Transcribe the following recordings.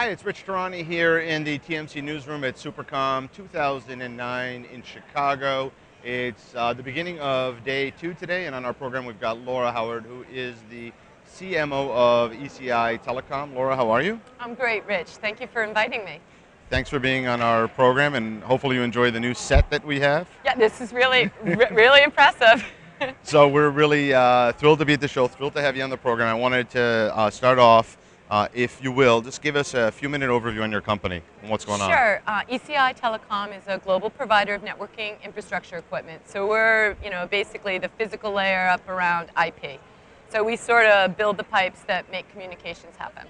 Hi, it's Rich Tehrani here in the TMC newsroom at Supercom 2009 in Chicago. It's the beginning of day 2 today, and on our program we've got Laura Howard, who is the CMO of ECI Telecom. Laura, how are you? I'm great, Rich. Thank you for inviting me. Thanks for being on our program, and hopefully you enjoy the new set that we have. Yeah, this is really, really impressive. So we're really thrilled to be at the show, thrilled to have you on the program. I wanted to start off, if you will, just give us a few-minute overview on your company and what's going on. Sure. ECI Telecom is a global provider of networking infrastructure equipment. So we're, basically the physical layer up around IP. So we sort of build the pipes that make communications happen.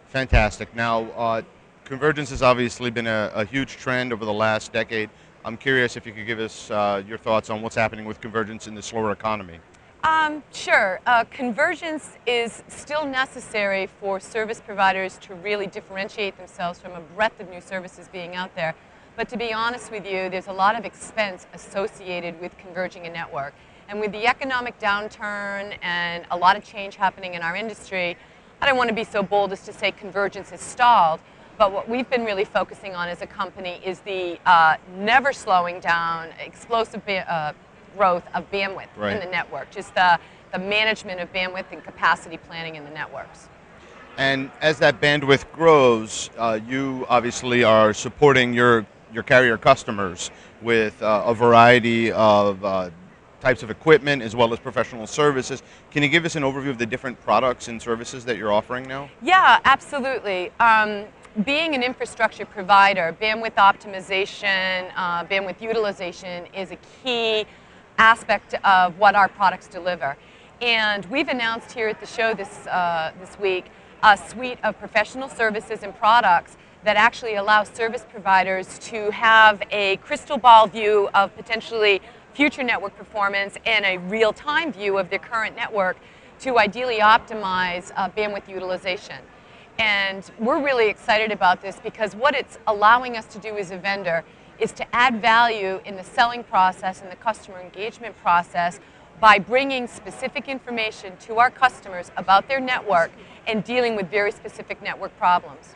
Fantastic. Now, Convergence has obviously been a huge trend over the last decade. I'm curious if you could give us your thoughts on what's happening with Convergence in the slower economy. Sure. Convergence is still necessary for service providers to really differentiate themselves from a breadth of new services being out there. But to be honest with you, there's a lot of expense associated with converging a network. And with the economic downturn and a lot of change happening in our industry, I don't want to be so bold as to say convergence is stalled. But what we've been really focusing on as a company is the never slowing down, explosive growth of bandwidth in the network, just the management of bandwidth and capacity planning in the networks. And as that bandwidth grows, you obviously are supporting your carrier customers with a variety of types of equipment as well as professional services. Can you give us an overview of the different products and services that you're offering now? Yeah, absolutely. Being an infrastructure provider, bandwidth optimization, bandwidth utilization is a key aspect of what our products deliver. And we've announced here at the show this week a suite of professional services and products that actually allow service providers to have a crystal ball view of potentially future network performance and a real-time view of their current network to ideally optimize bandwidth utilization. And we're really excited about this because what it's allowing us to do as a vendor is to add value in the selling process and the customer engagement process by bringing specific information to our customers about their network and dealing with very specific network problems.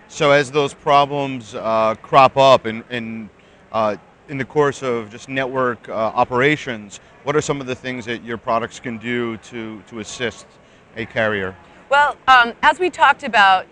So as those problems crop up in the course of just network operations, what are some of the things that your products can do to assist a carrier? Well, as we talked about,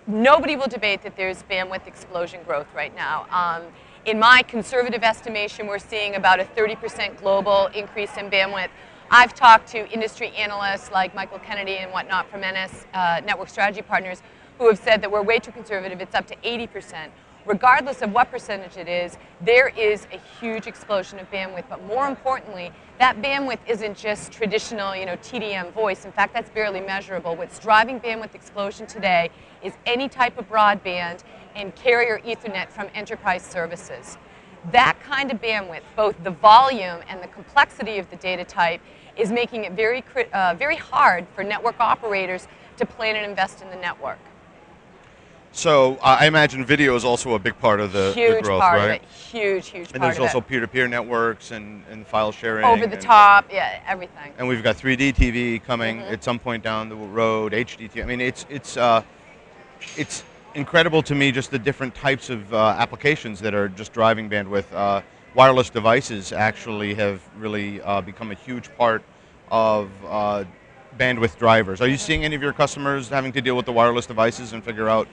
nobody will debate that there's bandwidth explosion growth right now. In my conservative estimation, we're seeing about a 30% global increase in bandwidth. I've talked to industry analysts like Michael Kennedy and whatnot from NS Network Strategy Partners who have said that we're way too conservative. It's up to 80%. Regardless of what percentage it is, there is a huge explosion of bandwidth. But more importantly, that bandwidth isn't just traditional, TDM voice. In fact, that's barely measurable. What's driving bandwidth explosion today is any type of broadband and carrier Ethernet from enterprise services. That kind of bandwidth, both the volume and the complexity of the data type, is making it very hard for network operators to plan and invest in the network. So I imagine video is also a big part of the growth, right? Huge part of it. And there's also peer-to-peer networks and file sharing. Over the top, yeah, everything. And we've got 3D TV coming at some point down the road, HD TV. I mean, it's incredible to me just the different types of applications that are just driving bandwidth. Wireless devices actually have really become a huge part of bandwidth drivers. Are you seeing any of your customers having to deal with the wireless devices and figure out?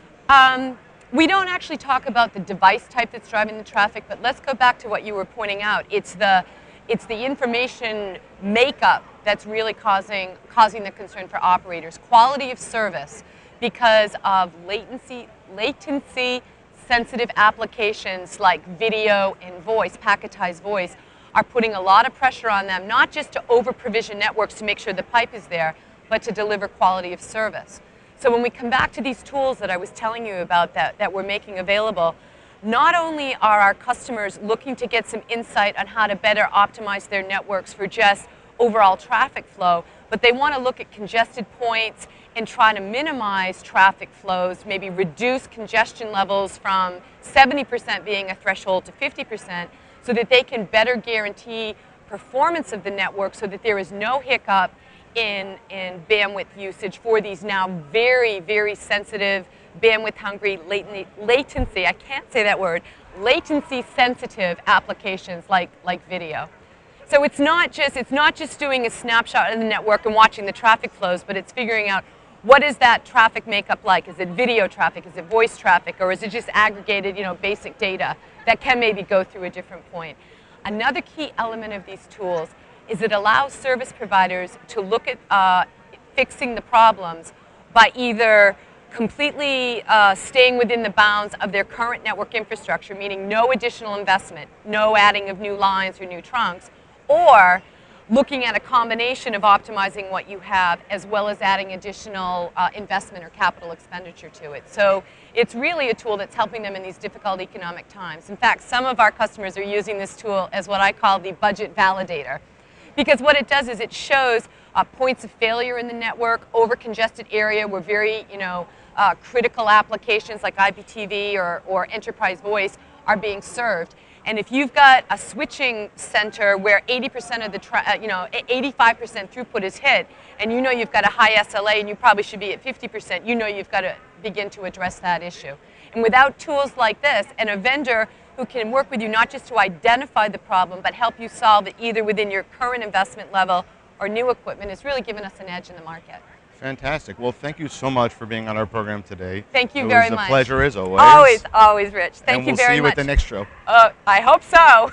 We don't actually talk about the device type that's driving the traffic, but let's go back to what you were pointing out. It's the information makeup that's really causing the concern for operators. Quality of service, because of latency sensitive applications like video and voice, packetized voice, are putting a lot of pressure on them, not just to over-provision networks to make sure the pipe is there, but to deliver quality of service. So when we come back to these tools that I was telling you about that we're making available, not only are our customers looking to get some insight on how to better optimize their networks for just overall traffic flow, but they want to look at congested points and try to minimize traffic flows, maybe reduce congestion levels from 70% being a threshold to 50%, so that they can better guarantee performance of the network so that there is no hiccup in bandwidth usage for these now very, very sensitive, bandwidth hungry, latency, I can't say that word, latency sensitive applications like video. So it's not just doing a snapshot of the network and watching the traffic flows, but it's figuring out what is that traffic makeup like? Is it video traffic? Is it voice traffic? Or is it just aggregated, basic data that can maybe go through a different point? Another key element of these tools is it allows service providers to look at fixing the problems by either completely staying within the bounds of their current network infrastructure, meaning no additional investment, no adding of new lines or new trunks, or looking at a combination of optimizing what you have as well as adding additional investment or capital expenditure to it. So it's really a tool that's helping them in these difficult economic times. In fact, some of our customers are using this tool as what I call the budget validator. Because what it does is it shows points of failure in the network, over-congested area where very critical applications like IPTV or enterprise voice are being served. And if you've got a switching center where 80% of the 85% throughput is hit, and you've got a high SLA and you probably should be at 50%, you've got to begin to address that issue. And without tools like this and a vendor who can work with you not just to identify the problem, but help you solve it either within your current investment level or new equipment, it's really given us an edge in the market. Fantastic. Well, thank you so much for being on our program today. Thank you very much. It was a pleasure as always. Always, Rich. Thank you very much. And we'll see you at the next show. I hope so.